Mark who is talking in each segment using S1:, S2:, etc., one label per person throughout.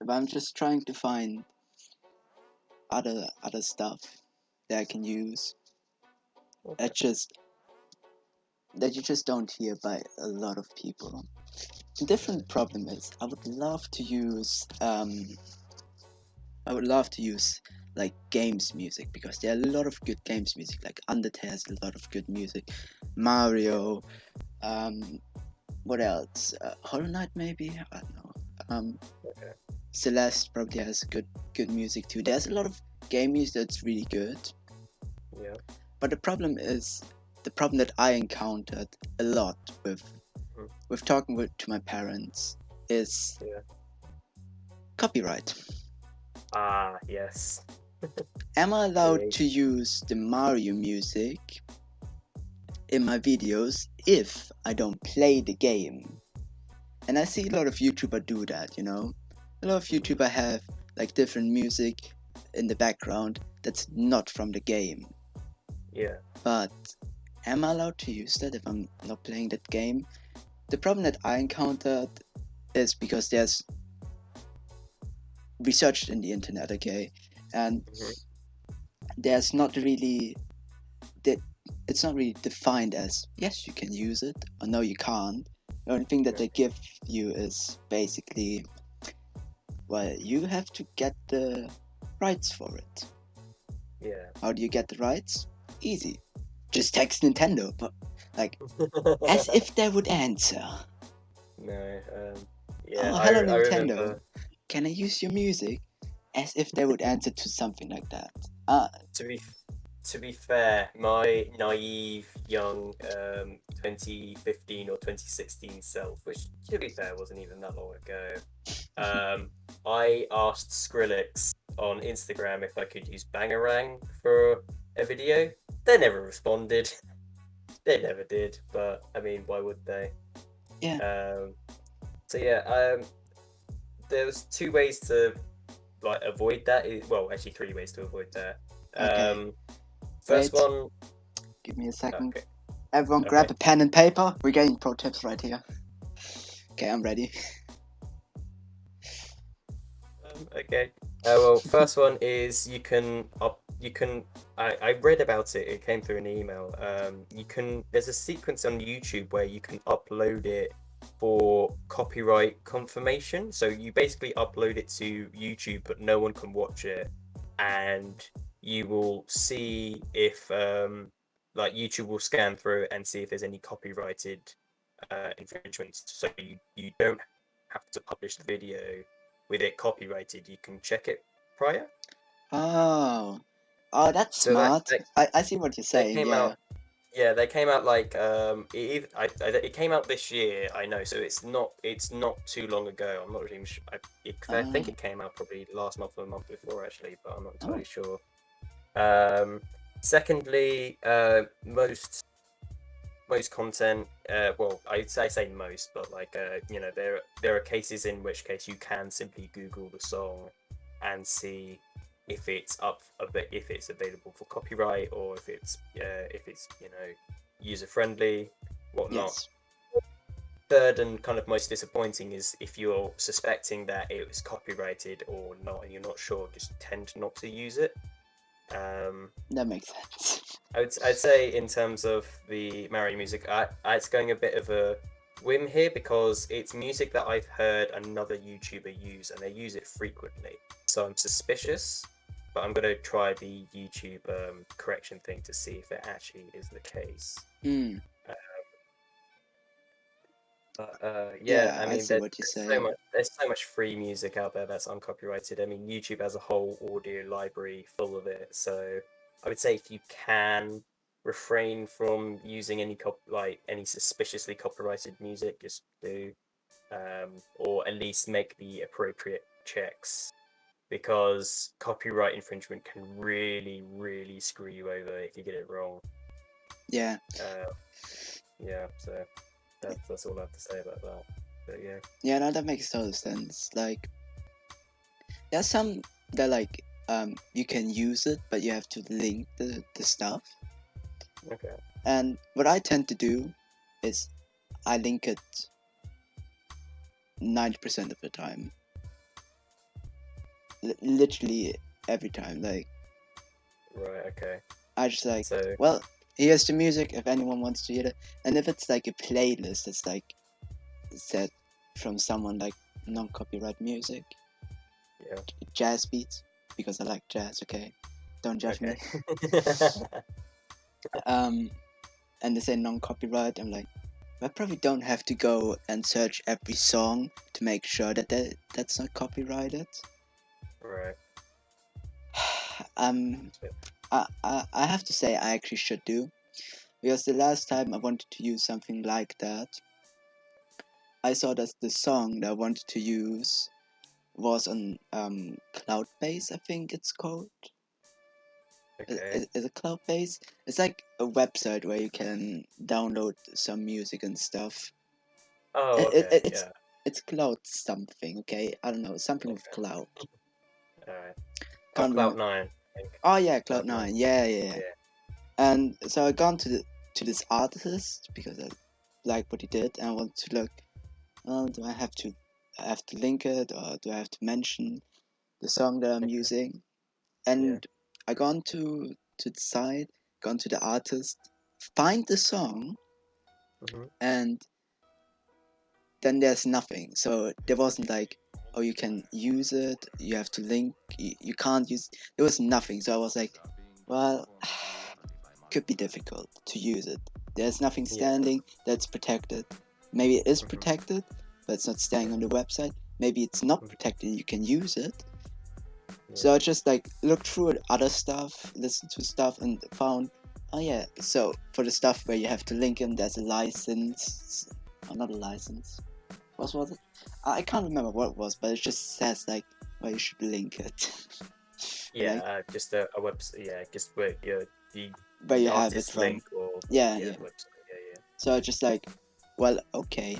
S1: But I'm just trying to find other stuff that I can use.
S2: Okay.
S1: That just that you just don't hear by a lot of people. The different problem is I would love to use like games music, because there are a lot of good games music. Like Undertale has a lot of good music. Mario, um, what else? Hollow Knight maybe? I don't know.
S2: Okay.
S1: Celeste probably has good music too. There's a lot of game music that's really good.
S2: Yeah.
S1: But the problem that I encountered a lot
S2: Mhm.
S1: with talking to my parents is
S2: Yeah.
S1: copyright.
S2: Ah, yes.
S1: Am I allowed
S2: Yeah.
S1: to use the Mario music in my videos if I don't play the game? And I see a lot of YouTubers do that, you know? A lot of YouTubers have like different music in the background that's not from the game.
S2: Yeah.
S1: But am I allowed to use that if I'm not playing that game? The problem that I encountered is because there's research in the internet, okay? And
S2: Mhm.
S1: there's not really that it's not really defined as yes you can use it or no you can't. The only thing that
S2: Yeah.
S1: they give you is basically, well, you have to get the rights for it.
S2: Yeah.
S1: How do you get the rights? Easy. Just text Nintendo. But like, as if they would answer.
S2: No. Yeah.
S1: Oh,
S2: I
S1: hello
S2: I
S1: Nintendo.
S2: remember.
S1: Can I use your music? As if they would answer to something like that.
S2: To be to be fair, my naive young 2015 or 2016 self, which to be fair wasn't even that long ago, I asked Skrillex on Instagram if I could use Bangarang for a video. They never responded. They never did, but I mean, why would they?
S1: Yeah.
S2: Um, so yeah, there was two ways to like avoid that. Well, actually, three ways to avoid that.
S1: Okay.
S2: Um, First
S1: Wait.
S2: one,
S1: Give me a second.
S2: okay,
S1: Everyone,
S2: okay,
S1: grab a pen and paper. We're getting pro tips right here. Okay, I'm ready.
S2: okay. Well, first one is you can I read about it. It came through an email. You can there's a sequence on YouTube where you can upload it for copyright confirmation. So you basically upload it to YouTube, but no one can watch it, and you will see if like YouTube will scan through it and see if there's any copyrighted infringements. So you don't have to publish the video with it copyrighted. You can check it prior.
S1: Oh. Oh, that's
S2: So that,
S1: smart.
S2: that
S1: I see what you're
S2: they
S1: saying,
S2: came
S1: yeah.
S2: out. Yeah, they came out like it came out this year. I know, so it's not too long ago. I'm not really sure. I think
S1: Oh.
S2: it came out probably last month or the month before actually, but I'm not
S1: Oh.
S2: entirely sure. Um, Secondly, most content. Well, I say most, but like there are cases in which case you can simply Google the song and see if it's available for copyright or if it's user friendly, whatnot.
S1: Yes.
S2: Third and kind of most disappointing is if you're suspecting that it was copyrighted or not and you're not sure, just tend not to use it. Um,
S1: That makes sense.
S2: I'd say in terms of the Mario music, it's going a bit of a whim here because it's music that I've heard another YouTuber use and they use it frequently. So I'm suspicious, but I'm gonna try the YouTube correction thing to see if it actually is the case.
S1: Hmm.
S2: Uh, yeah,
S1: Yeah,
S2: I
S1: I
S2: mean,
S1: see what you're saying.
S2: there's so much free music out there that's uncopyrighted. I mean, YouTube has a whole audio library full of it. So I would say if you can refrain from using any suspiciously copyrighted music, just do, or at least make the appropriate checks because copyright infringement can really, really screw you over if you get it wrong.
S1: Yeah.
S2: Uh, yeah, so that's all I have to say about that. But yeah.
S1: Yeah, no, that makes total sense. Like, there's some that like you can use it, but you have to link the stuff.
S2: Okay.
S1: And what I tend to do is I link it 90% of the time. literally every time. Like,
S2: Right. Okay.
S1: I just like,
S2: So
S1: well, here's the music if anyone wants to hear it. And if it's like a playlist that's like set from someone like non-copyright music,
S2: yeah.
S1: jazz beats, because I like jazz. Okay, don't judge me.
S2: Okay.
S1: And they say non-copyright. I'm like, I probably don't have to go and search every song to make sure that that's not copyrighted.
S2: Right.
S1: um, I have to say I actually should do, because the last time I wanted to use something like that, I saw that the song that I wanted to use was on Cloudbase, I think it's called.
S2: Okay.
S1: Is it Cloudbase? It's like a website where you can download some music and stuff.
S2: Oh,
S1: It,
S2: okay.
S1: it's
S2: Yeah.
S1: it's cloud something, okay? I don't know, something with
S2: Okay.
S1: cloud.
S2: All right. Oh,
S1: Can't remember.
S2: Cloud9, I think.
S1: Oh yeah,
S2: Cloud9.
S1: Cloud9. Yeah.
S2: Yeah.
S1: And so I gone to this artist because I like what he did, and I want to look. Oh, do I have to link it, or do I have to mention the song that I'm
S2: Okay.
S1: using?
S2: Yeah.
S1: And I gone to the site, gone to the artist, find the song,
S2: Mm-hmm.
S1: and then there's nothing. So there wasn't like, oh, you can use it, you have to link, you can't use. There was nothing. So I was like, well, could be difficult to use it. There's nothing
S2: Yeah.
S1: standing that's protected. Maybe it is
S2: Mm-hmm.
S1: protected, but it's not staying on the website. Maybe it's not protected, you can use it. So I just like looked through other stuff, listened to stuff, and found, oh yeah, so for the stuff where you have to link them, there's a license, or not a license. What was it? I can't remember what it was, but it just says like, well, you should link it.
S2: Yeah.
S1: Like,
S2: Just a website. Yeah. Just where the
S1: where you have it
S2: artist
S1: from.
S2: link or
S1: Yeah.
S2: the website. Yeah.
S1: So I just like, well, okay,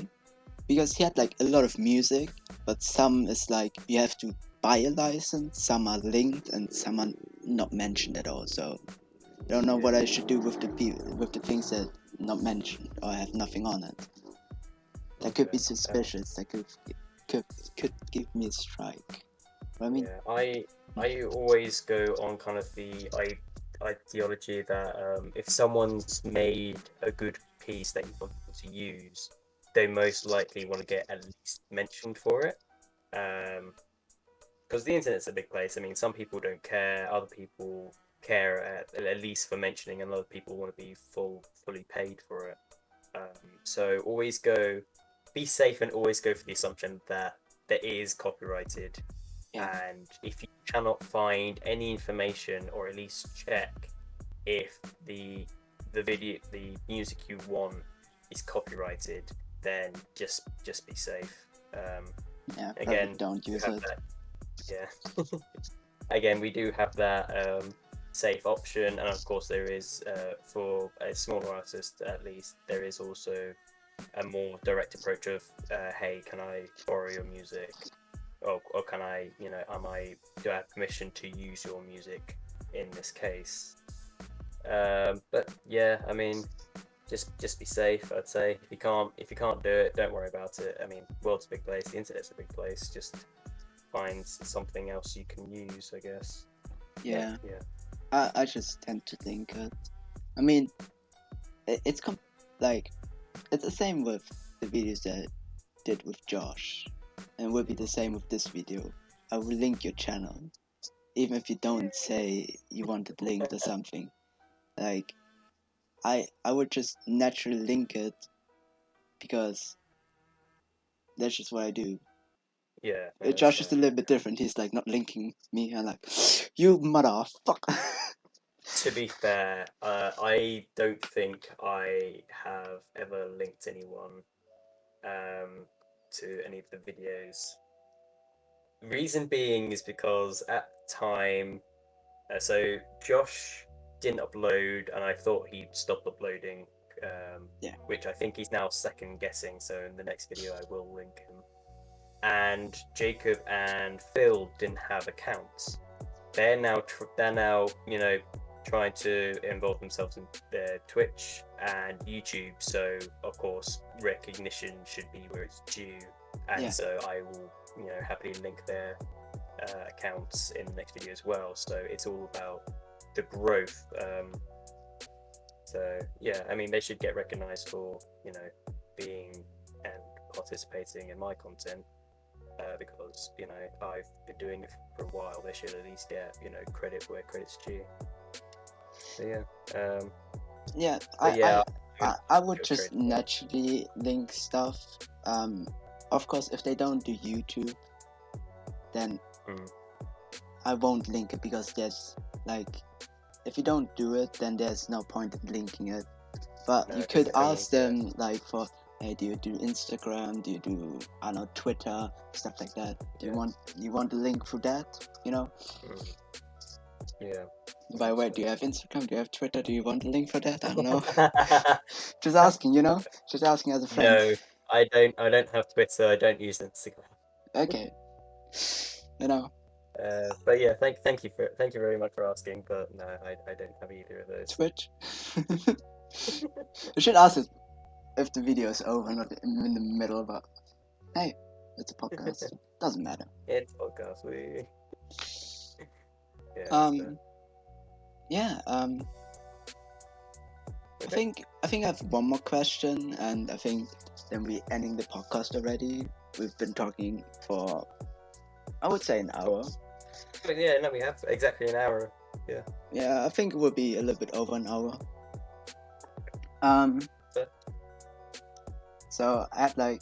S1: because he had like a lot of music, but some is like you have to buy a license, some are linked, and some are not mentioned at all. So I don't know what I should do with the things that not mentioned or have nothing on it. That could be suspicious. That could give me a strike. But I mean,
S2: Yeah. I always go on kind of the ideology that if someone's made a good piece that you want to use, they most likely want to get at least mentioned for it. Because the internet's a big place. I mean, some people don't care, other people care at least for mentioning, and other people want to be fully paid for it. So always be safe and always go for the assumption that there is copyrighted.
S1: yeah,
S2: And if you cannot find any information, or at least check if the music you want is copyrighted, then just be safe.
S1: yeah,
S2: Again,
S1: don't use it.
S2: yeah. Again, we do have that safe option, and of course there is for a smaller artist at least, there is also a more direct approach of hey, can I borrow your music, or can I, do I have permission to use your music in this case? But yeah, I mean, just be safe, I'd say. If you can't do it, don't worry about it. I mean, world's a big place, the internet's a big place. Just find something else you can use, I guess.
S1: Yeah,
S2: Yeah.
S1: I just tend to think it. I mean, it's like it's the same with the videos that I did with Josh, and it will be the same with this video. I will link your channel, even if you don't say you want it linked or something. Like, I would just naturally link it because that's just what I do.
S2: Yeah. No,
S1: Josh
S2: that's
S1: is a little bit different. He's like not linking me. I'm like, you motherfucker.
S2: To be fair, I don't think I have ever linked anyone to any of the videos. Reason being is because at the time, so Josh didn't upload, and I thought he'd stopped uploading,
S1: Yeah.
S2: which I think he's now second guessing. So in the next video, I will link him. And Jacob and Phil didn't have accounts. They're now trying to involve themselves in their Twitch and YouTube. So of course recognition should be where it's due, and
S1: Yeah.
S2: so I will happily link their accounts in the next video as well. So it's all about the growth. So yeah, I mean, they should get recognized for, you know, being and participating in my content, because, you know, I've been doing it for a while. They should at least get, you know, credit where credit's due. So yeah,
S1: Yeah,
S2: but yeah,
S1: I would
S2: go
S1: just
S2: straight to it.
S1: naturally link stuff. Of course, if they don't do YouTube, then
S2: Mm.
S1: I won't link it, because there's like, if you don't do it, then there's no point in linking it. But
S2: No,
S1: you
S2: 'cause
S1: could
S2: I mean,
S1: ask
S2: yeah.
S1: them like for, hey, do you do Instagram? Do you do, I don't know, Twitter, stuff like that? Do you
S2: Yeah.
S1: want a link for that? You know?
S2: Mm. Yeah.
S1: By the way,
S2: So-
S1: do you have Instagram? Do you have Twitter? Do you want a link for that? I don't know. Just asking, you know? Just asking as a friend.
S2: No, I don't. I don't have Twitter. I don't use Instagram.
S1: Okay. You know,
S2: But yeah, thank you very much for asking. But no, I don't have either of those.
S1: Twitch. You should ask it if the video is over, not in the middle, but hey, it's a podcast. Doesn't matter.
S2: It's podcast. Yeah.
S1: Um, yeah, I
S2: Okay.
S1: think I have one more question, and I think then we're ending the podcast already. We've been talking for, I would say, an hour.
S2: But yeah, no, we have exactly an hour.
S1: Yeah, I think it will be a little bit over an hour.
S2: So-
S1: So I had like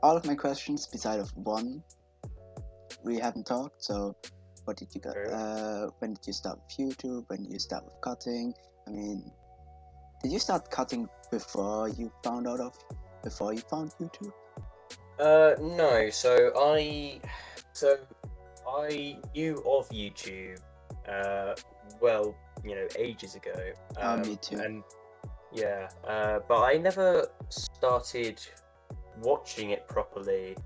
S1: all of my questions beside of one. We haven't talked. So, what did you got?
S2: Really?
S1: When did you start with YouTube? When did you start with cutting? I mean, did you start cutting before you found YouTube?
S2: No. So I knew of YouTube, well, you know, ages ago.
S1: Me too.
S2: And yeah, but I never started watching it properly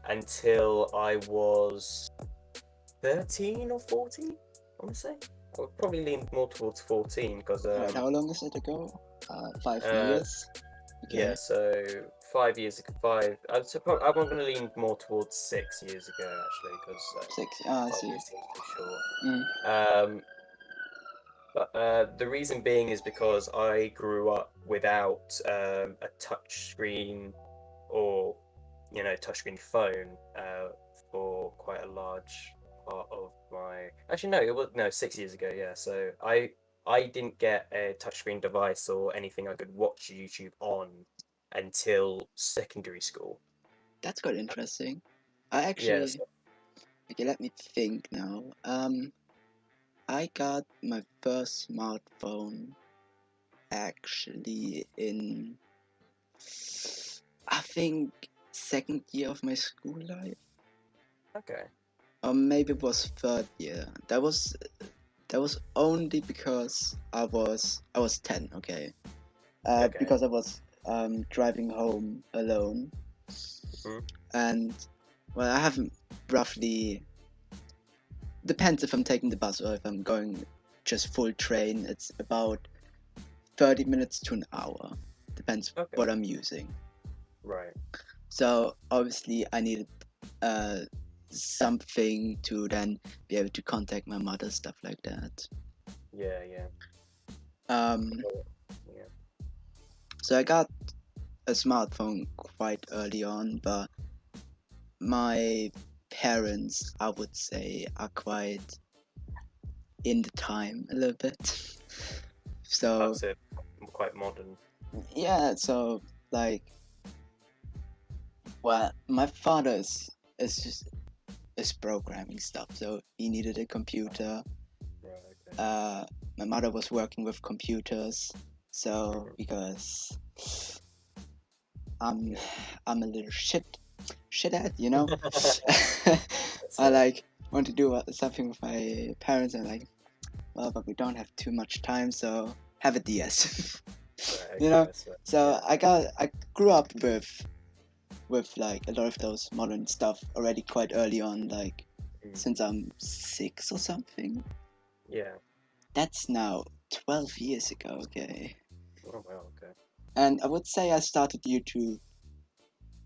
S2: until I was 13 or 14, I want to say. I would probably lean more towards 14 because
S1: Alright, how long is it ago? 5
S2: uh,
S1: years. Okay.
S2: yeah, so 5 years ago, I'm going to lean more towards 6 years ago actually, because
S1: 6. I
S2: 5
S1: see.
S2: years seems too short.
S1: Mm.
S2: But the reason being is because I grew up without a touch screen or, you know, touchscreen phone for quite a large part of my. Actually, no, it was 6 years ago. Yeah, so I didn't get a touchscreen device or anything I could watch YouTube on until secondary school.
S1: That's quite interesting. I
S2: Yeah,
S1: actually.
S2: so,
S1: Okay, let me think now. I got my first smartphone actually in, I think, second year of my school life,
S2: okay.
S1: or maybe it was third year. That was only because I was 10. Okay,
S2: Okay.
S1: because I was driving home alone,
S2: Mhm.
S1: and well, I haven't roughly. Depends if I'm taking the bus or if I'm going just full train. It's about 30 minutes to an hour. Depends
S2: Okay.
S1: what I'm using.
S2: Right.
S1: So obviously I needed something to then be able to contact my mother, stuff like that.
S2: Yeah, yeah. Yeah.
S1: So I got a smartphone quite early on, but my parents, I would say, are quite in the time a little bit. So
S2: That's it. Quite modern.
S1: yeah, so like, well, my father is programming stuff, so he needed a computer.
S2: Right. Okay.
S1: My mother was working with computers, so
S2: Mhm.
S1: because I'm a little shithead, you know. I like want to do something with my parents, and like, well, but we don't have too much time, so have a DS.
S2: Right,
S1: You know.
S2: okay,
S1: So
S2: yeah.
S1: I grew up with like a lot of those modern stuff already quite early on, like
S2: Mm.
S1: since I'm 6 or something.
S2: Yeah.
S1: That's now 12 years ago, okay.
S2: Oh well, okay.
S1: And I would say I started YouTube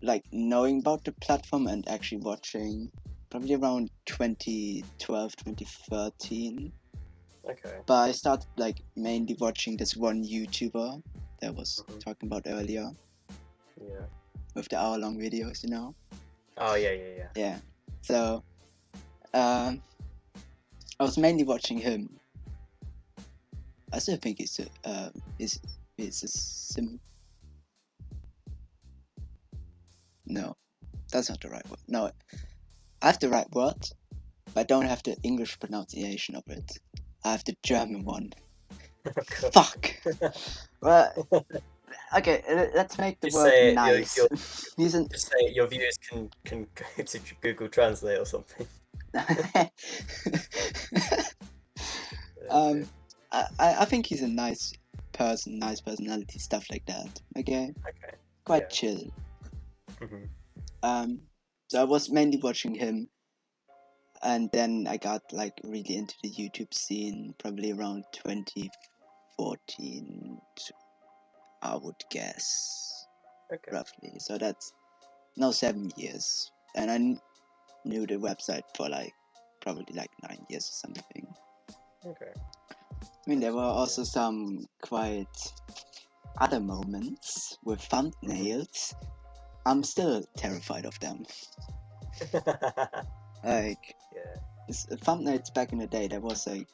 S1: like knowing about the platform and actually watching probably around 2012, 2013.
S2: Okay.
S1: But I started like mainly watching this one YouTuber that I was
S2: Mhm.
S1: talking about earlier
S2: Yeah.
S1: with the hour-long videos, you know?
S2: Oh yeah.
S1: Yeah. So, I was mainly watching him. I still think he's a sim. No, that's not the right word. No, I have the right word, but I don't have the English pronunciation of it. I have the German one.
S2: Oh, God.
S1: Fuck. Well, okay, let's make the
S2: Just
S1: word
S2: say it.
S1: nice. He's an.
S2: Just say it, your viewers can go to Google Translate or something. Okay.
S1: I think he's a nice person, nice personality, stuff like that. Okay,
S2: Okay.
S1: quite
S2: Yeah.
S1: chill.
S2: Mhm.
S1: So I was mainly watching him, and then I got like really into the YouTube scene probably around 2014, I would guess,
S2: Okay.
S1: roughly. So that's now 7 years, and I knew the website for like probably like 9 years or something.
S2: Okay.
S1: I mean, there were also some quite other moments with thumbnails. I'm still terrified of them. Like,
S2: Yeah.
S1: thumbnails back in the day, there was like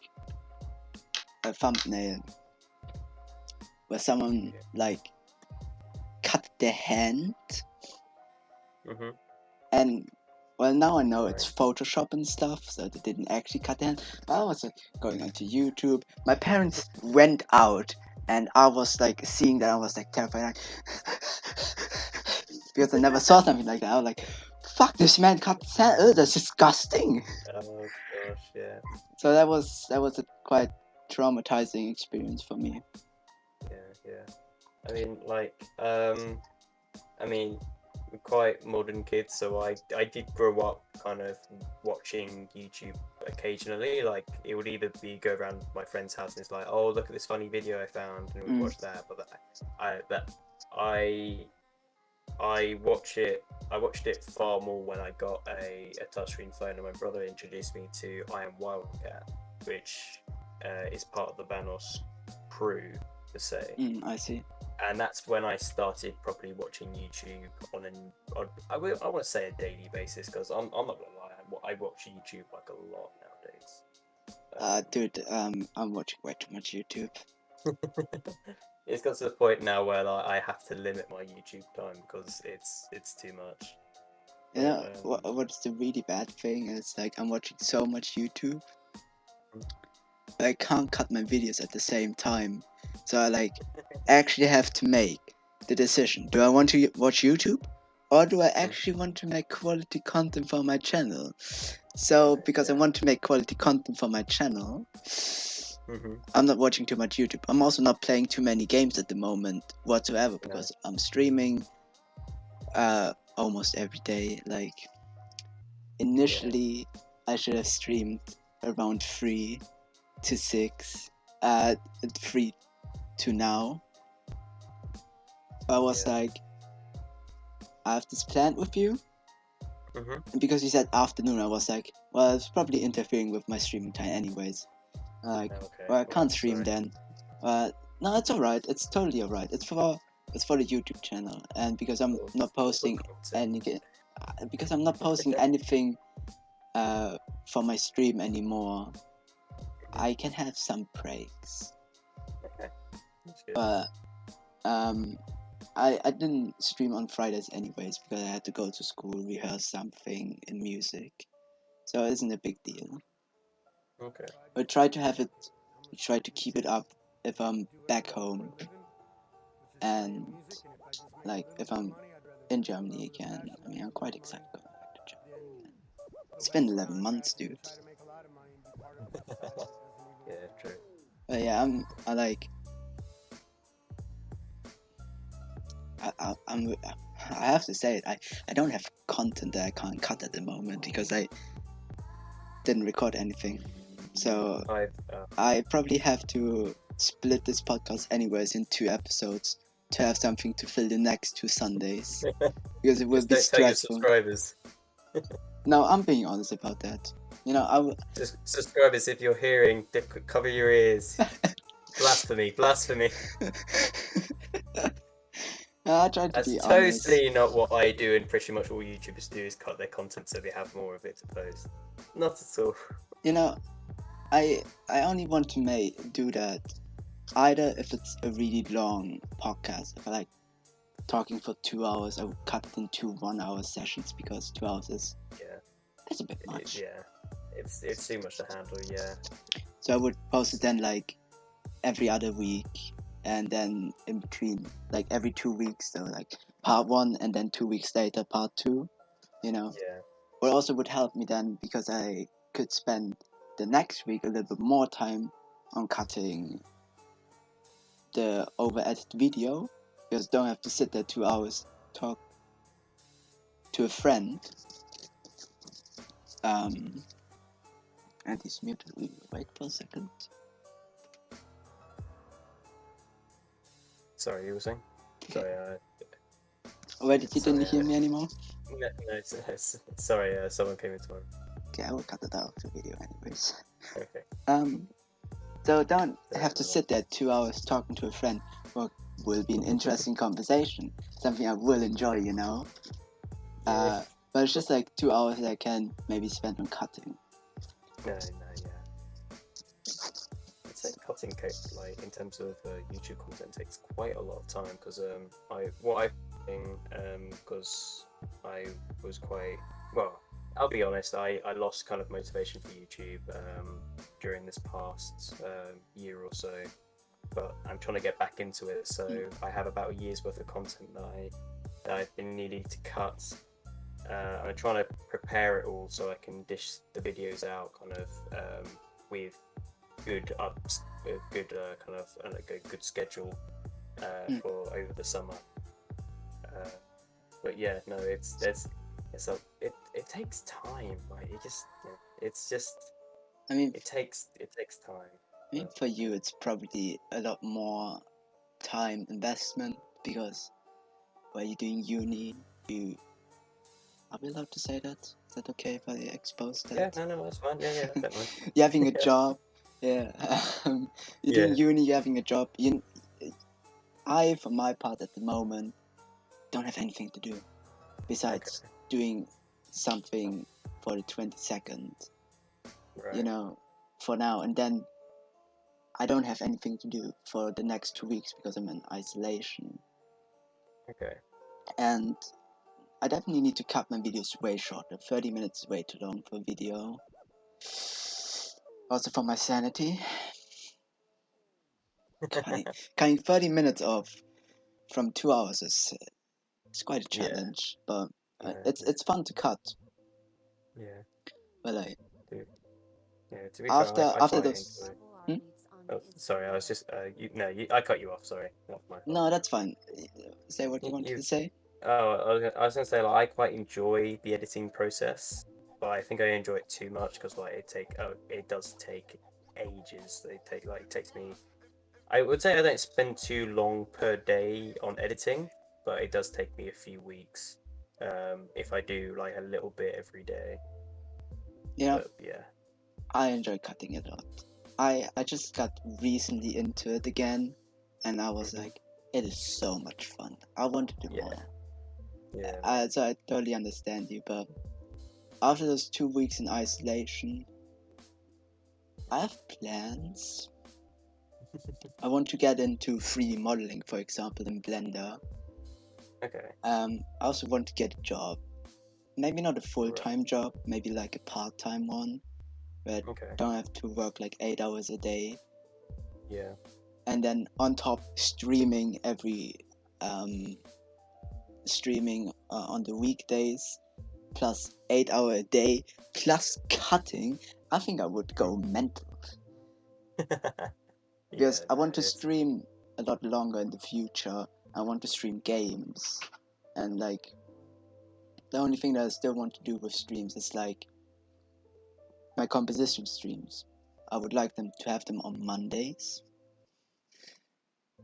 S1: a thumbnail where someone like cut their hand,
S2: Mhm.
S1: and well, now I know it's
S2: Right.
S1: Photoshop and stuff, so they didn't actually cut their hand. But I was like going onto YouTube. My parents went out, and I was like seeing that. I was like terrified, like, because I never saw something like that. I was like, "Fuck, this man cut his hand. Ugh, that's disgusting."
S2: Oh gosh. Yeah.
S1: So that was a quite traumatizing experience for me.
S2: Yeah. I mean, like, I mean, we're quite modern kids, so I did grow up kind of watching YouTube occasionally. Like, it would either be go around my friend's house and it's like, oh, look at this funny video I found, and we watch that. But I I watch it. I watched it far more when I got a touchscreen phone, and my brother introduced me to I Am Wildcat, which is part of the Banos crew, per se.
S1: I see.
S2: And that's when I started probably watching YouTube I want to say a daily basis, because I'm not gonna lie, I watch YouTube like a lot nowadays.
S1: Dude, I'm watching way too much YouTube.
S2: It's got to the point now where like, I have to limit my YouTube time because it's too much.
S1: You know what's the really bad thing is, like, I'm watching so much YouTube, but I can't cut my videos at the same time. So I like actually have to make the decision: do I want to watch YouTube, or do I actually want to make quality content for my channel? So because I want to make quality content for my channel, I'm not watching too much YouTube. I'm also not playing too many games at the moment whatsoever, because I'm streaming almost every day. Like, initially I should have streamed around 3 to 6, 3 to now. I was like, I have this plan with you, and because you said afternoon, I was like, well, it's probably interfering with my streaming time anyways. Like, well, I can't stream then. No, it's alright. It's totally alright. It's for the YouTube channel, and because I'm not posting because I'm not posting anything for my stream anymore, I can have some breaks. But I didn't stream on Fridays anyways, because I had to go to school, rehearse something in music, so it isn't a big deal.
S2: Okay.
S1: I try to keep it up if I'm back home, and like if I'm in Germany again. I mean, I'm quite excited going back to Germany. It's been 11 months, dude.
S2: Yeah, true.
S1: But yeah, I have to say it. I don't have content that I can't cut at the moment, because I didn't record anything. So I probably have to split this podcast anyways in 2 episodes to have something to fill the next 2 Sundays, because it will
S2: Just
S1: be
S2: don't tell your
S1: stressful.
S2: subscribers.
S1: No, I'm being honest about that. You know,
S2: Just subscribers, if you're hearing, cover your ears. Blasphemy, blasphemy.
S1: I try to
S2: That's
S1: be honest.
S2: totally not what I do, and pretty much all YouTubers do is cut their content so they have more of it to post. Not at all.
S1: You know, I only want to do that either if it's a really long podcast. If I like talking for 2 hours, I would cut it into 1 hour sessions because 2 hours is
S2: Yeah.
S1: that's a bit much.
S2: Yeah. It's too much to handle. Yeah.
S1: So I would post it then like every other week, and then in between, like every 2 weeks, so like part 1 and then 2 weeks later part 2. You know,
S2: Yeah.
S1: what also would help me then because I could spend the next week a little bit more time on cutting the over edited video because don't have to sit there 2 hours talk to a friend. And he's muted. Wait for a second.
S2: Sorry, you were saying? Sorry.
S1: Wait, you didn't hear me anymore?
S2: No, sorry. Someone came into my room.
S1: Okay, I will cut it out of the video anyways.
S2: Okay.
S1: So don't have to sit there 2 hours talking to a friend. What will be an interesting conversation, something I will enjoy, you know.
S2: Yeah.
S1: But it's just like 2 hours that I can maybe spend on cutting.
S2: No, yeah. I'd say cutting like in terms of YouTube content takes quite a lot of time because because I was quite well. I'll be honest. I lost kind of motivation for YouTube during this past year or so, but I'm trying to get back into it. So I have about a year's worth of content that I've been needing to cut. I'm trying to prepare it all so I can dish the videos out kind of with good good schedule for over the summer. But yeah, no, it takes time. Like
S1: I mean,
S2: it takes time.
S1: I mean, for you, it's probably a lot more time investment because while you're doing uni, are we allowed to say that? Is that okay if I expose that?
S2: Yeah, no, that's fine. Yeah, don't mind.
S1: You're having a job. Yeah. You're doing uni, you're having a job. I, for my part at the moment, don't have anything to do besides doing something for the 22nd,
S2: Right.
S1: you know, for now. And then I don't have anything to do for the next 2 weeks because I'm in isolation.
S2: Okay.
S1: And I definitely need to cut my videos way shorter. 30 minutes is way too long for a video. Also for my sanity. Cutting 30 minutes off from 2 hours is it's quite a challenge, but it's fun to cut.
S2: Yeah.
S1: But like,
S2: to be
S1: after those.
S2: Oh, sorry, I was just I cut you off. Sorry, not my fault.
S1: No, that's fine. Say what you wanted to say.
S2: Oh, I was gonna say like I quite enjoy the editing process, but I think I enjoy it too much because like it does take ages. It takes me. I would say I don't spend too long per day on editing, but it does take me a few weeks. If I do like a little bit every day.
S1: Yeah.
S2: But, yeah.
S1: I enjoy cutting it a lot. I just got recently into it again, and I was like, it is so much fun. I want to do more.
S2: Yeah.
S1: So I totally understand you, but after those 2 weeks in isolation, I have plans. I want to get into 3D modeling, for example, in Blender.
S2: Okay.
S1: I also want to get a job. Maybe not a full-time job, maybe like a part-time one. But don't have to work like 8 hours a day.
S2: Yeah.
S1: And then on top streaming on the weekdays, plus 8 hours a day, plus cutting. I think I would go mental. Because I want to stream a lot longer in the future. I want to stream games. And like the only thing that I still want to do with streams is like my composition streams. I would like them to have them on Mondays.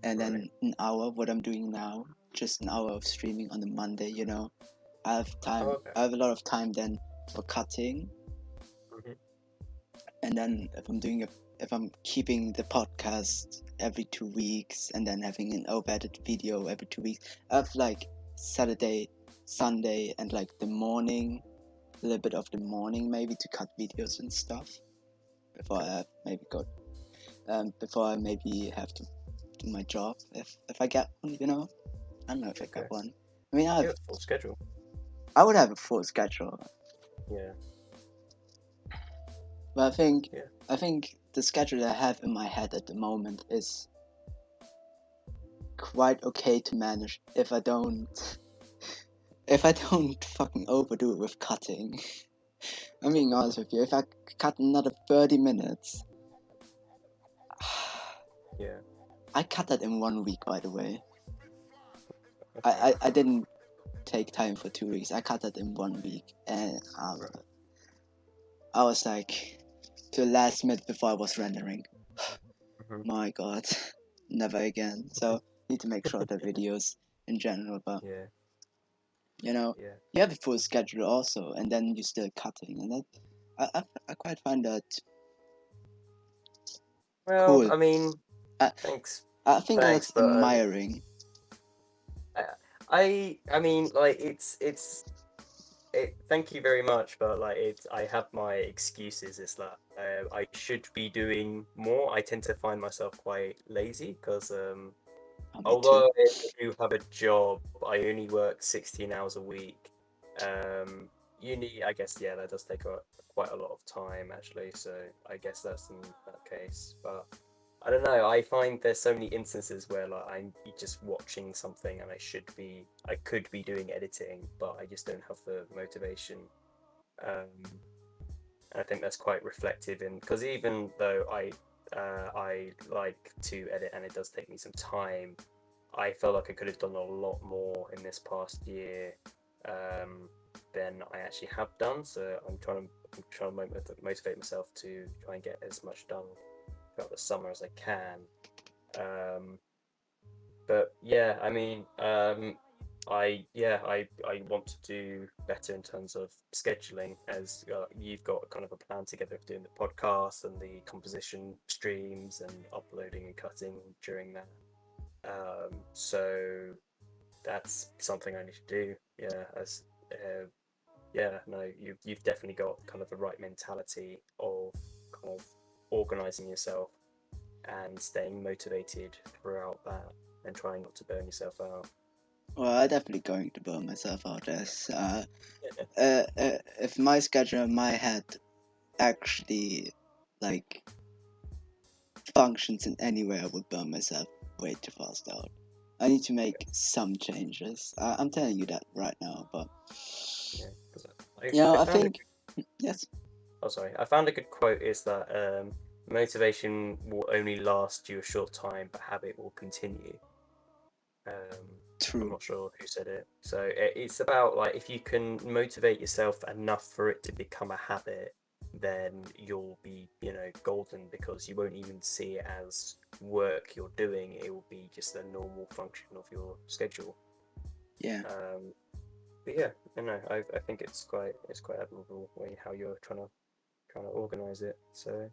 S1: And then an hour, what I'm doing now, just an hour of streaming on a Monday, you know. I have time. I have a lot of time then for cutting,
S2: Mhm.
S1: and then if I'm keeping the podcast every 2 weeks, and then having an edited video every 2 weeks, I have like Saturday, Sunday, and like the morning, a little bit of the morning maybe to cut videos and stuff before I maybe have to do my job if I get one, you know. I don't know if I
S2: Okay.
S1: got one. I mean,
S2: Yeah, full schedule.
S1: I would have a full schedule,
S2: Yeah.
S1: but
S2: Yeah.
S1: I think the schedule I have in my head at the moment is quite okay to manage if I don't fucking overdo it with cutting. I'm being honest with you. If I cut another 30 minutes,
S2: Yeah.
S1: I cut that in 1 week, by the way.
S2: Okay.
S1: I didn't take time for 2 weeks. I cut that in 1 week, and I was like to the last minute before I was rendering.
S2: Mhm.
S1: My God, never again. So need to make sure the videos in general, but
S2: Yeah.
S1: you know,
S2: Yeah.
S1: you have a full schedule also, and then you're still cutting, and that I quite find that
S2: Well,
S1: cool.
S2: I mean,
S1: I
S2: thanks.
S1: I think
S2: Thanks,
S1: that's
S2: but
S1: admiring.
S2: I mean, like thank you very much, but like I have my excuses. It's that I should be doing more. I tend to find myself quite lazy because
S1: Me too.
S2: although I do have a job, I only work 16 hours a week. Uni, I guess, yeah, that does take quite a lot of time actually. So I guess that's in that case. But I don't know. I find there's so many instances where like I'm just watching something and I could be doing editing, but I just don't have the motivation. Um, and I think that's quite reflective in because even though I like to edit and it does take me some time, I felt like I could have done a lot more in this past year um, than I actually have done. So I'm trying to motivate myself to try and get as much done throughout the summer as I can. Um, but yeah, I mean, I want to do better in terms of scheduling, as you've got kind of a plan together of doing the podcast and the composition streams and uploading and cutting during that. So that's something I need to do. Yeah, as yeah, no, you've definitely got kind of the right mentality of kind of organizing yourself and staying motivated throughout that and trying not to burn yourself out.
S1: Well, I'm definitely going to burn myself out as if my schedule in my head actually like functions in any way, I would burn myself way too fast out. I need to make some changes. I'm telling you that right now, but
S2: Yeah, because
S1: I
S2: found a
S1: think yes.
S2: oh sorry, I found a good quote is that motivation will only last you a short time, but habit will continue. I'm
S1: True.
S2: not sure who said it. So it's about like if you can motivate yourself enough for it to become a habit, then you'll be, golden because you won't even see it as work you're doing. It will be just a normal function of your schedule.
S1: Yeah.
S2: Um, but yeah, I think it's quite admirable way how you're trying to organize it. So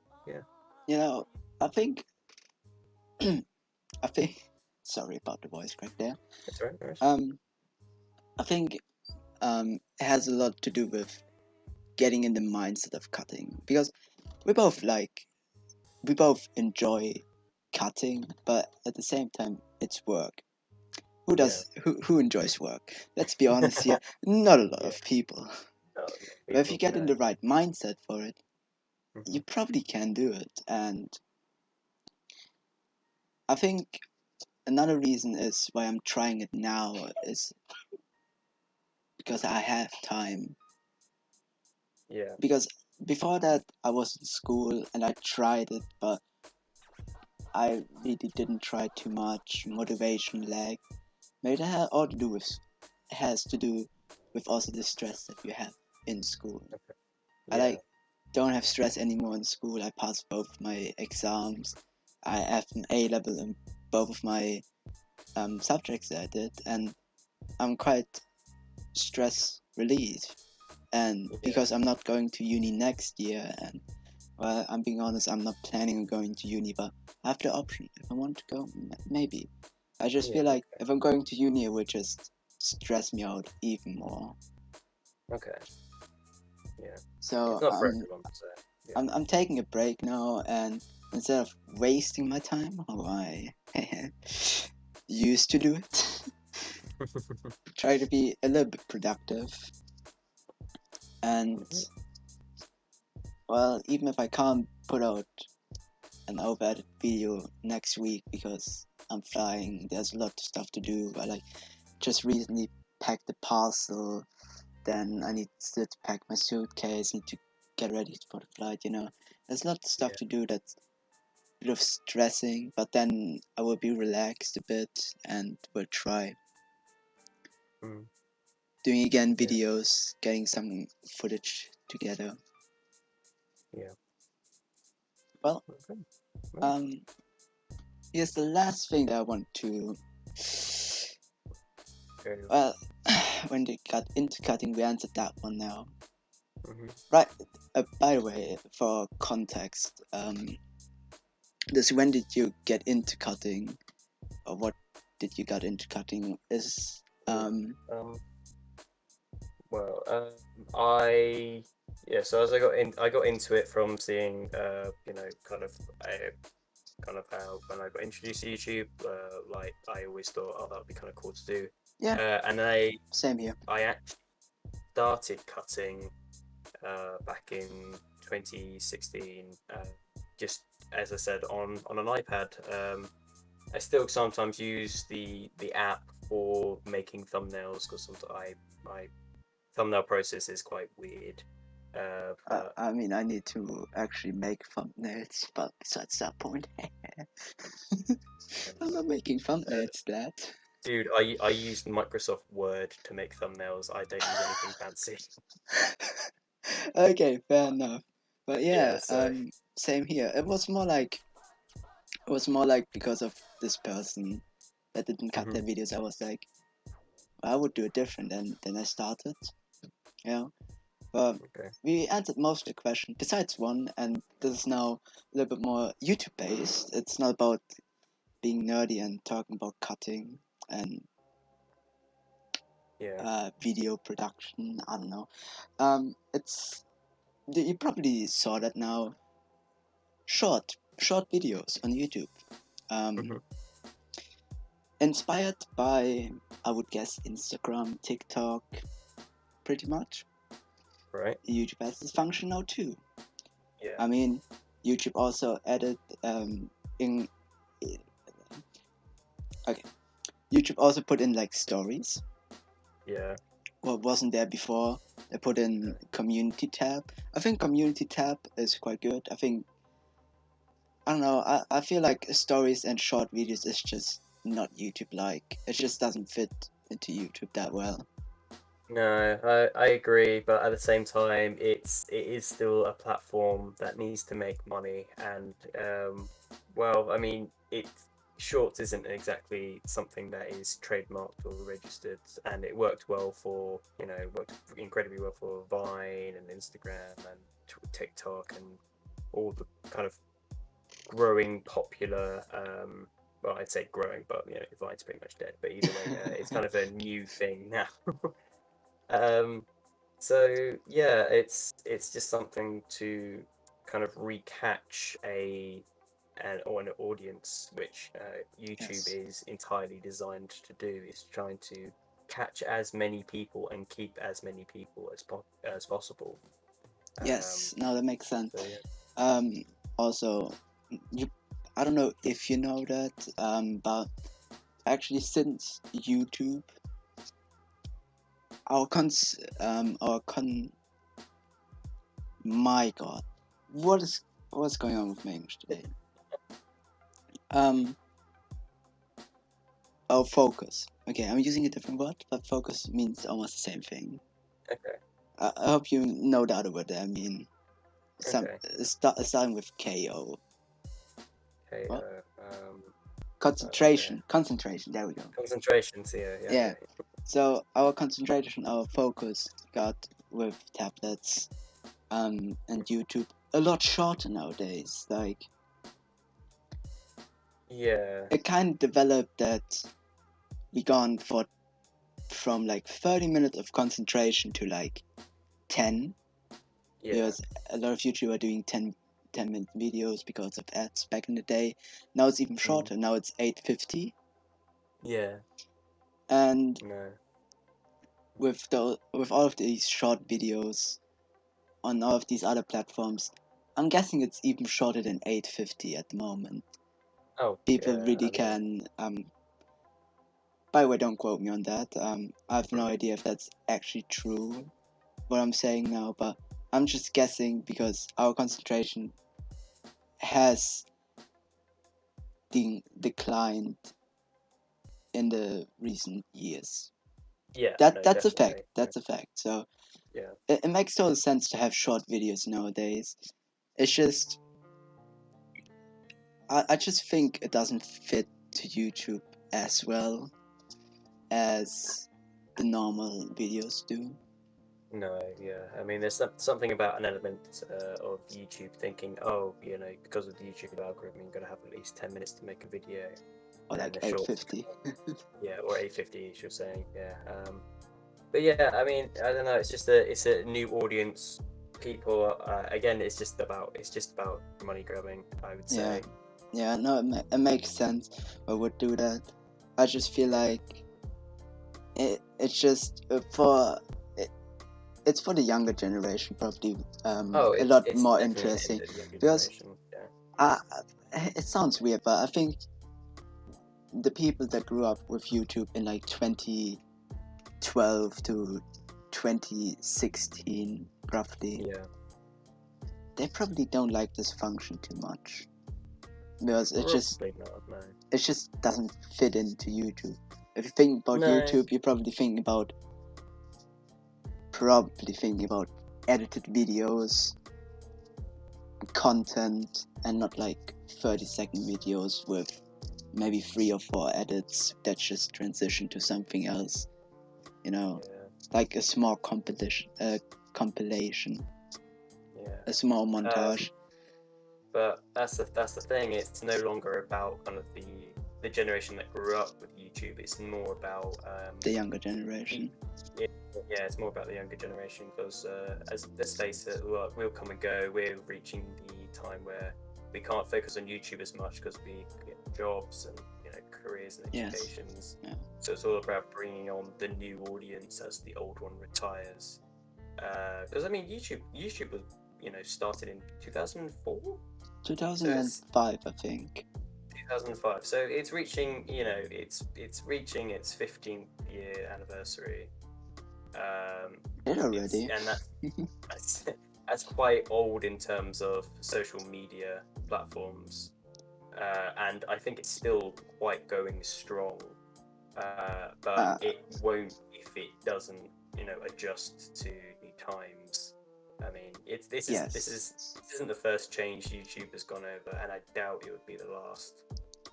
S2: yeah,
S1: I think I think sorry about the voice crack there.
S2: that's right. Right.
S1: Um, I think it has a lot to do with getting in the mindset of cutting, because we both enjoy cutting, but at the same time it's work.
S2: Yeah.
S1: Who enjoys work? Let's be honest here, not a lot
S2: Yeah.
S1: of people.
S2: No,
S1: But if you
S2: people,
S1: get in
S2: no.
S1: the right mindset for it,
S2: Mhm.
S1: you probably can do it. And I think another reason is why I'm trying it now is because I have time.
S2: Yeah.
S1: Because before that, I was in school and I tried it, but I really didn't try too much. Motivation lag. Maybe that has to do with also the stress that you have in school. I
S2: Yeah.
S1: don't have stress anymore in school. I passed both my exams. I have an A level in both of my subjects that I did, and I'm quite stress relieved. and
S2: Yeah.
S1: because I'm not going to uni next year, and well, I'm being honest, I'm not planning on going to uni, but I have the option. If I want to go, maybe. I just
S2: Yeah,
S1: feel like
S2: okay.
S1: if I'm going to uni, it would just stress me out even more.
S2: Okay. Yeah.
S1: So
S2: It's not for everyone, so yeah.
S1: I'm taking a break now, and instead of wasting my time, how I used to do it, try to be a little bit productive. And well, even if I can't put out an over-edited video next week because I'm flying, there's a lot of stuff to do. I like just recently packed the parcel, then I need to pack my suitcase, need to get ready for the flight, you know. There's a lot of stuff
S2: Yeah.
S1: to do that's a bit of stressing, but then I will be relaxed a bit and will try
S2: Mm.
S1: doing again
S2: Yeah.
S1: videos, getting some footage together.
S2: Yeah.
S1: Well,
S2: Okay. Right.
S1: here's the last thing that I want to.
S2: Okay.
S1: Well, when they got into cutting, we answered that one now.
S2: Mhm.
S1: Right. By the way, for context, this when did you get into cutting, or what did you get into cutting? Is
S2: Yeah. Well, so as I got into it from seeing, kind of how when I got introduced to YouTube, like I always thought, oh, that would be kind of cool to do.
S1: Yeah,
S2: And
S1: same here.
S2: I actually started cutting back in 2016, just as I said on an iPad. I still sometimes use the app for making thumbnails because my thumbnail process is quite weird. But
S1: I mean, I need to actually make thumbnails, but besides that point, I'm not making
S2: uh,
S1: thumbnails, lad.
S2: dude, I use Microsoft Word to make thumbnails. I don't use anything fancy.
S1: Okay, fair enough. But
S2: Yeah,
S1: yeah,
S2: so
S1: same here. It was more like because of this person that didn't cut
S2: mhm,
S1: their videos. I was like, I would do it different, and then I started. Yeah, but
S2: okay,
S1: we answered most of the questions besides one, and this is now a little bit more YouTube based. It's not about being nerdy and talking about cutting and
S2: yeah,
S1: video production. I don't know. It's you probably saw that now. Short videos on YouTube.
S2: mhm,
S1: Inspired by, I would guess, Instagram, TikTok, pretty much.
S2: right,
S1: YouTube has this function now too.
S2: yeah,
S1: I mean, YouTube also added in okay. YouTube also put in like stories.
S2: yeah,
S1: What wasn't there before? They put in community tab. I think community tab is quite good. I don't know. I feel like stories and short videos is just not YouTube like. It just doesn't fit into YouTube that well.
S2: No, I agree, but at the same time, it is still a platform that needs to make money, and well, I mean, it Shorts isn't exactly something that is trademarked or registered, and it worked well for worked incredibly well for Vine and Instagram and TikTok and all the kind of growing popular. Well, I'd say growing, but Vine's pretty much dead. But either way, it's kind of a new thing now. Um, so yeah, it's just something to kind of recatch an audience, which YouTube
S1: Yes.
S2: is entirely designed to do. Is trying to catch as many people and keep as many people as possible. Um,
S1: Yes. No, that makes sense.
S2: so yeah,
S1: Um. Also, you. I don't know if you know that. But actually, since YouTube, our con. My God, what's going on with my English today? Um. Oh, focus. Okay, I'm using a different word, but focus means almost the same thing.
S2: okay,
S1: I hope you know the other word that I mean.
S2: okay,
S1: Starting with KO.
S2: okay.
S1: What?
S2: Um, yeah,
S1: Concentration. There we go.
S2: concentration. So yeah,
S1: Yeah.
S2: okay,
S1: So our concentration, our focus got with tablets and YouTube a lot shorter nowadays. Like,
S2: Yeah.
S1: it kind of developed that we gone from like 30 minutes of concentration to like 10,
S2: Yeah.
S1: because a lot of YouTubers are doing 10-minute videos because of ads back in the day. Now it's even shorter. Now it's 8:50,
S2: Yeah.
S1: and
S2: No.
S1: with all of these short videos on all of these other platforms, I'm guessing it's even shorter than 8:50 at the moment.
S2: Oh,
S1: People
S2: yeah,
S1: really
S2: I mean,
S1: can. By the way, don't quote me on that. I have no
S2: Mhm.
S1: idea if that's actually true, what I'm saying now, but I'm just guessing because our concentration has declined in the recent years.
S2: Yeah, no,
S1: That's a fact.
S2: definitely.
S1: That's a fact. So
S2: Yeah.
S1: it makes total sense to have short videos nowadays. It's just I just think it doesn't fit to YouTube as well as the normal videos do.
S2: No, yeah. I mean, there's something about an element of YouTube thinking, oh, because of the YouTube algorithm, you're going to have at least 10 minutes to make a video.
S1: Or
S2: And
S1: like
S2: the shorts,
S1: 8:50.
S2: yeah, or 8:50, as you're saying, yeah. But yeah, I mean, I don't know. It's a new audience. People, again, it's just about money grabbing, I would
S1: Yeah.
S2: say.
S1: Yeah, no, it makes sense. I would do that. I just feel like it's just it's for the younger generation probably
S2: Oh,
S1: a lot
S2: it's
S1: more
S2: definitely
S1: interesting,
S2: aimed at the younger
S1: because
S2: generation. Yeah.
S1: I, it sounds weird, but I think the people that grew up with YouTube in like 2012 to 2016 roughly,
S2: Yeah.
S1: they probably don't like this function too much, because
S2: Probably not. No.
S1: it just doesn't fit into YouTube. If you think about
S2: No.
S1: YouTube, you're probably thinking about edited videos, content, and not like 30-second videos with maybe 3 or 4 edits that just transition to something else.
S2: Yeah.
S1: Like a small compilation,
S2: Yeah.
S1: a small montage.
S2: But that's the thing. It's no longer about kind of the generation that grew up with YouTube. It's more about
S1: The younger generation.
S2: yeah, yeah, it's more about the younger generation because as let's face it, we'll come and go. We're reaching the time where we can't focus on YouTube as much because we get jobs and careers and
S1: Yes.
S2: educations.
S1: Yeah.
S2: So it's all about bringing on the new audience as the old one retires. Because I mean, YouTube was started in 2004.
S1: 2005, I think.
S2: 2005. So it's reaching, it's reaching its 15th year anniversary.
S1: Did already.
S2: And that's quite old in terms of social media platforms. And I think it's still quite going strong. But it won't if it doesn't, adjust to the times. I mean, this isn't the first change YouTube has gone over, and I doubt it would be the last.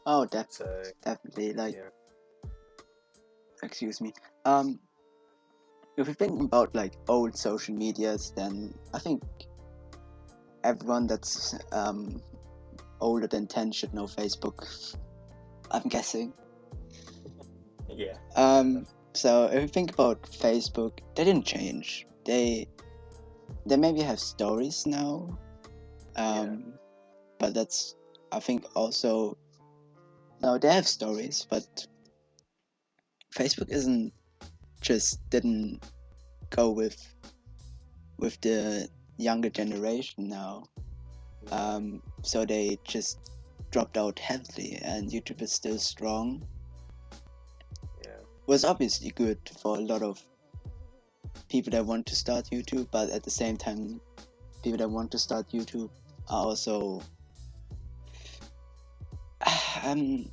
S1: Oh,
S2: So
S1: definitely. Like,
S2: yeah,
S1: excuse me. If you're thinking about like old social medias, then I think everyone that's older than 10 should know Facebook. I'm guessing.
S2: yeah.
S1: So if you think about Facebook, they didn't change. They maybe have stories now. But that's, I think, also, no, they have stories, but Facebook didn't go with the younger generation now. So they just dropped out heavily, and YouTube is still strong.
S2: Yeah.
S1: Was obviously good for a lot of people that want to start YouTube, but at the same time, people that want to start YouTube are also in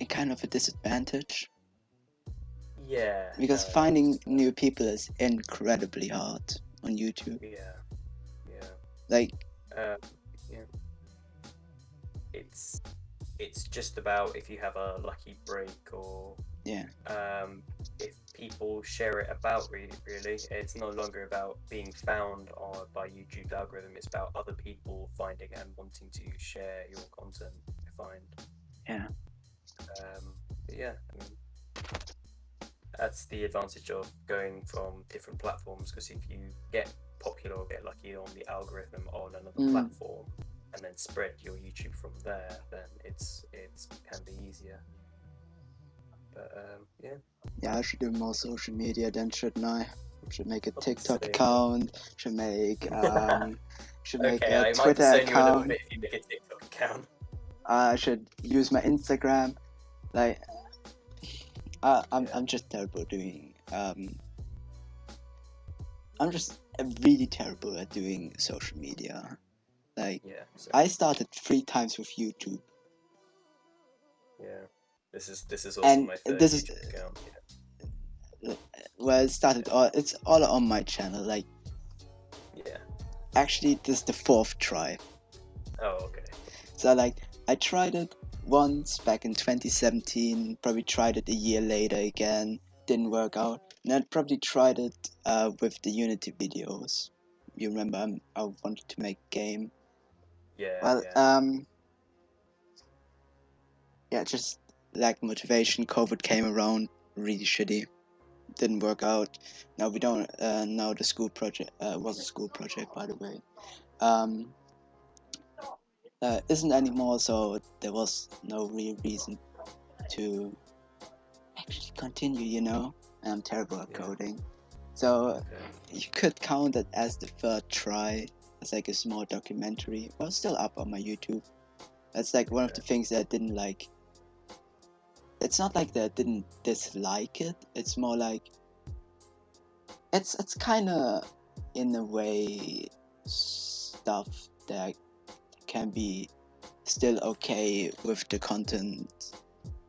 S1: kind of a disadvantage.
S2: Yeah.
S1: Because finding new people is incredibly hard on YouTube.
S2: Yeah. Yeah.
S1: Like,
S2: yeah. It's just about if you have a lucky break or
S1: yeah.
S2: if people share it about. Really, it's no longer about being found by YouTube's algorithm. It's about other people finding and wanting to share your content. I find.
S1: Yeah.
S2: But yeah, I mean, that's the advantage of going from different platforms, because if you get popular or get lucky on the algorithm on another platform and then spread your YouTube from there, then it can be easier. But
S1: Yeah, I should do more social media then, shouldn't I? Should make a TikTok
S2: Obviously.
S1: account. Should make
S2: Okay,
S1: a
S2: I might
S1: Twitter
S2: disown you a little
S1: account.
S2: bit if you make a TikTok account.
S1: I should use my Instagram. Like, I'm just terrible doing. I'm just really terrible at doing social media. Like,
S2: Yeah. So,
S1: I started 3 times with YouTube.
S2: yeah. This is also
S1: And
S2: my third
S1: this is
S2: YouTube account. Yeah.
S1: well, it started. It's all on my channel. Like,
S2: Yeah.
S1: actually, this is the 4th try.
S2: Oh, okay.
S1: So like, I tried it once back in 2017. Probably tried it a year later again. Didn't work out. And I probably tried it with the Unity videos. You remember I wanted to make a game.
S2: Yeah.
S1: Well,
S2: Yeah.
S1: Yeah, just lacked motivation. COVID came around, really shitty. Didn't work out. Now we don't. Now the school project was a school project, by the way. Isn't anymore, so there was no real reason to actually continue. You know, I'm terrible at coding, so
S2: Okay.
S1: you could count it as the 3rd try. It's like a small documentary. Well, still up on my YouTube. That's like one of the things that I didn't like. It's not like that I didn't dislike it. It's more like it's kind of in a way stuff that can be still okay with the content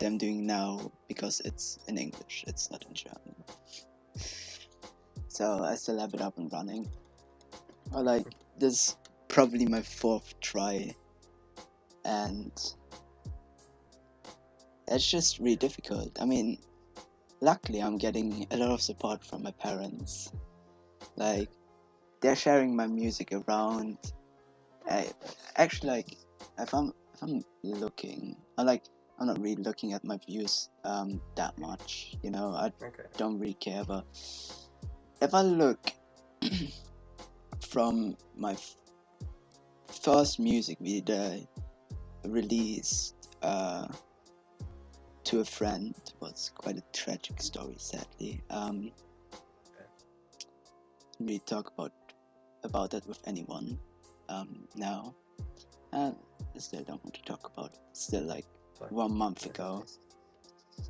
S1: I'm doing now, because it's in English, it's not in German. So I still have it up and running. Or like, this is probably my 4th try, and it's just really difficult. I mean, luckily I'm getting a lot of support from my parents. Like, they're sharing my music around. Actually, like, if I'm looking, I'm not really looking at my views that much. You know, I don't really care. But if I look from my first music video that I released to a friend, was quite a tragic story, sadly. Really talk about that with anyone now, and I still don't want to talk about it. It's still like 1 month ago.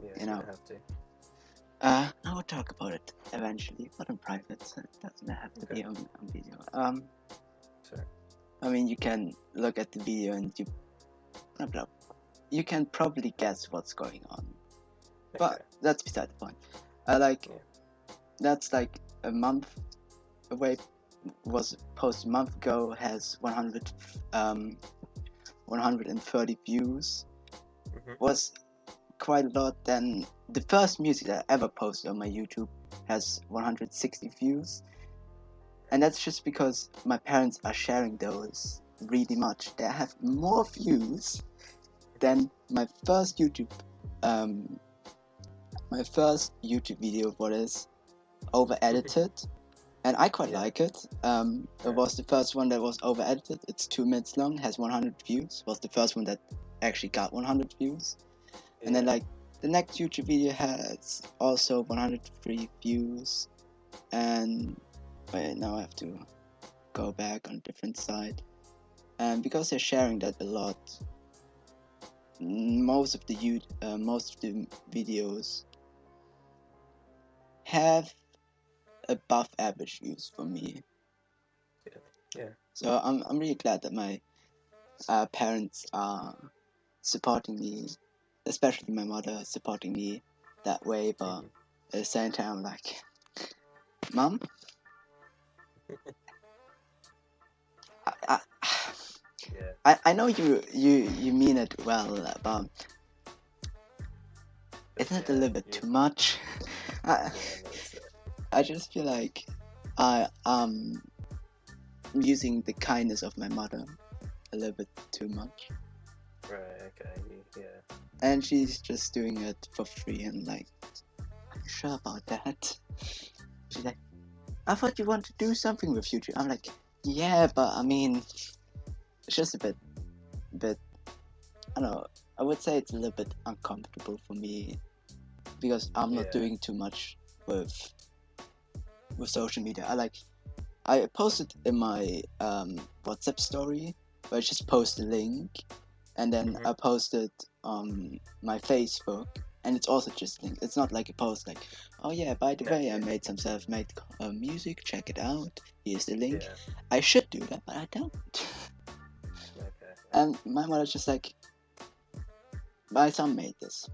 S2: Yeah,
S1: you know,
S2: have to.
S1: I will talk about it eventually, but in private, so it doesn't have to be on video.
S2: Sure.
S1: I mean, you can look at the video and you can probably guess what's going on. But that's beside the point. That's like a month away. Was posted a month ago. Has 130 views. Was quite a lot. Then the first music that I ever posted on my YouTube has 160 views, and that's just because my parents are sharing those really much. They have more views than my first YouTube video, what is over edited, and I quite like it. It was the first one that was over edited. It's 2 minutes long, has 100 views. Was the first one that actually got 100 views. And then like the next YouTube video has also 103 views, and wait, now I have to go back on a different side. And because they're sharing that a lot, most of the videos have above average views for me.
S2: Yeah.
S1: So I'm really glad that my parents are supporting me, especially my mother supporting me that way. But at the same time, I'm like, Mom, I know you mean it well, but isn't it a little bit too much? I,
S2: That's it.
S1: I just feel like I am using the kindness of my mother a little bit too much,
S2: Right. Okay. Yeah.
S1: and she's just doing it for free. And like, are you sure about that? She's like, I thought you want to do something with YouTube. I'm like, yeah, but I mean, it's just a bit, I don't know. I would say it's a little bit uncomfortable for me because I'm not
S2: Yeah.
S1: doing too much with social media. I posted in my WhatsApp story, where I just post a link, and then
S2: Mhm.
S1: I posted on my Facebook, and it's also just link. It's not like a post like, oh yeah, by the
S2: No.
S1: way, I
S2: Yeah.
S1: made some self-made music. Check it out. Here's the link.
S2: Yeah.
S1: I should do that, but I don't.
S2: Okay.
S1: And my mother's just like, my son made this,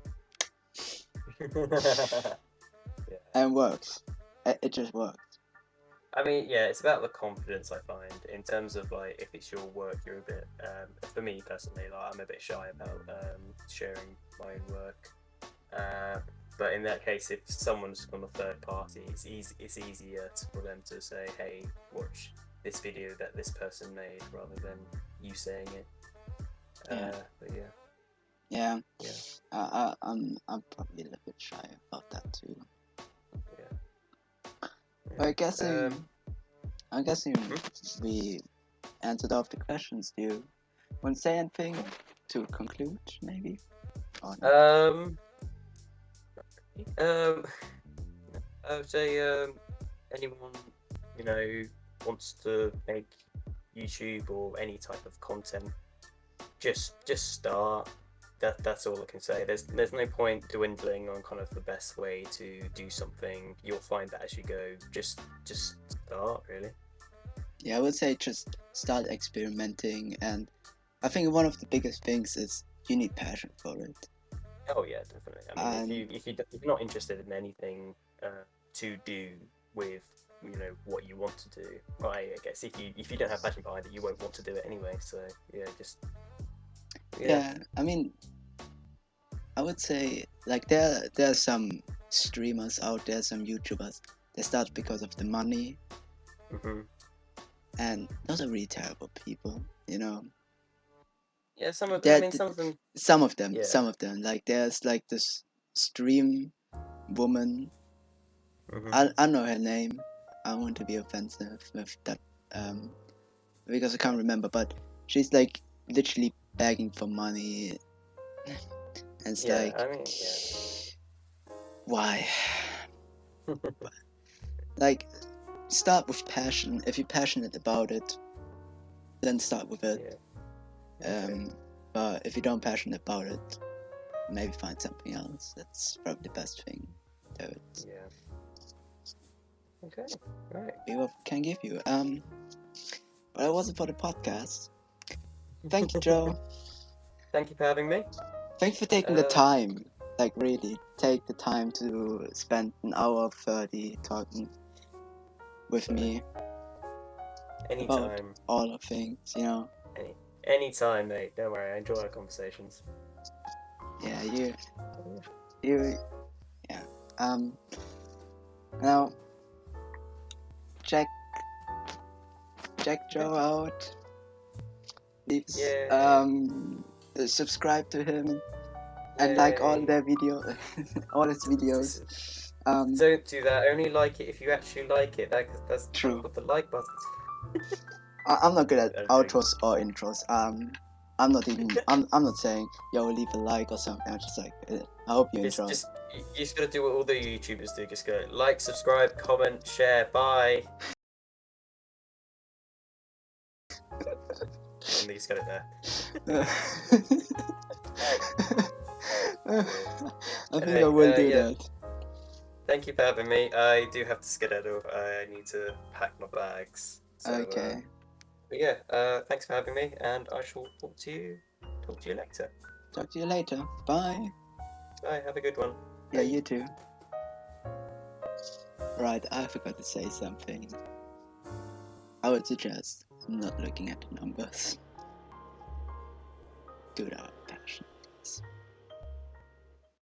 S2: Yeah.
S1: and it works. It just works.
S2: I mean, yeah, it's about the confidence I find in terms of like if it's your work, you're a bit. For me personally, like I'm a bit shy about sharing my own work. But in that case, if someone's from a third party, it's easier for them to say, "Hey, watch this video that this person made," rather than you saying it.
S1: Yeah.
S2: But yeah,
S1: Yeah.
S2: yeah,
S1: I'm probably a little bit shy about that too.
S2: yeah.
S1: But
S2: yeah.
S1: I'm guessing we answered all of the questions. Do you want to say anything to conclude, maybe? Or not?
S2: Um, I would say anyone wants to make YouTube or any type of content, just start. That's all I can say. There's no point dwindling on kind of the best way to do something. You'll find that as you go. Just start really.
S1: Yeah, I would say just start experimenting, and I think one of the biggest things is you need passion for it.
S2: Oh yeah, definitely. I mean,
S1: And
S2: if you're not interested in anything to do with what you want to do, well, I guess if you don't have passion behind it, you won't want to do it anyway. So yeah, just
S1: yeah, I mean, I would say like there are some streamers out there, some YouTubers. They start because of the money,
S2: hmm
S1: and those are really terrible people.
S2: yeah. Some of I
S1: There,
S2: mean, some of them.
S1: some
S2: Yeah.
S1: of them. Like there's like this stream woman.
S2: hmm
S1: I know her name. I don't want to be offensive with that, um, because I can't remember. But she's like literally begging for money, and it's
S2: Yeah.
S1: like,
S2: I mean, yeah.
S1: why? Like, start with passion. If you're passionate about it, then start with it.
S2: Yeah. Okay.
S1: But if you don't passionate about it, maybe find something else. That's probably the best thing that
S2: Yeah. Okay. Right.
S1: people can give you. But that wasn't for the podcast. Thank you, Joe.
S2: Thank you for having me.
S1: Thank you for taking the time. Like, really, take the time to spend an hour 30 talking with me about
S2: Anytime.
S1: all of things,
S2: Anytime, mate. Don't worry. I enjoy our conversations.
S1: Yeah, you, yeah. Now, check Joe out. Leave,
S2: Yeah.
S1: subscribe to him and like all their all his videos.
S2: Don't do that. Only like it if you actually like it. That's
S1: True.
S2: what the like button.
S1: I'm not good at
S2: Okay.
S1: outros or intros. I'm not saying yo leave a like or something. I'm just like I hope you enjoy.
S2: You just gotta do what all the YouTubers do. Just go like, subscribe, comment, share, bye. And they just got it there.
S1: I think I will do
S2: yeah.
S1: that.
S2: Thank you for having me. I do have to skedaddle. I need to pack my bags. So,
S1: Okay.
S2: but yeah, thanks for having me, and I shall talk to you later.
S1: Talk to you later. Bye.
S2: Bye. Have a good one.
S1: Yeah, you too. Right, I forgot to say something. I would suggest not looking at the numbers. Do that.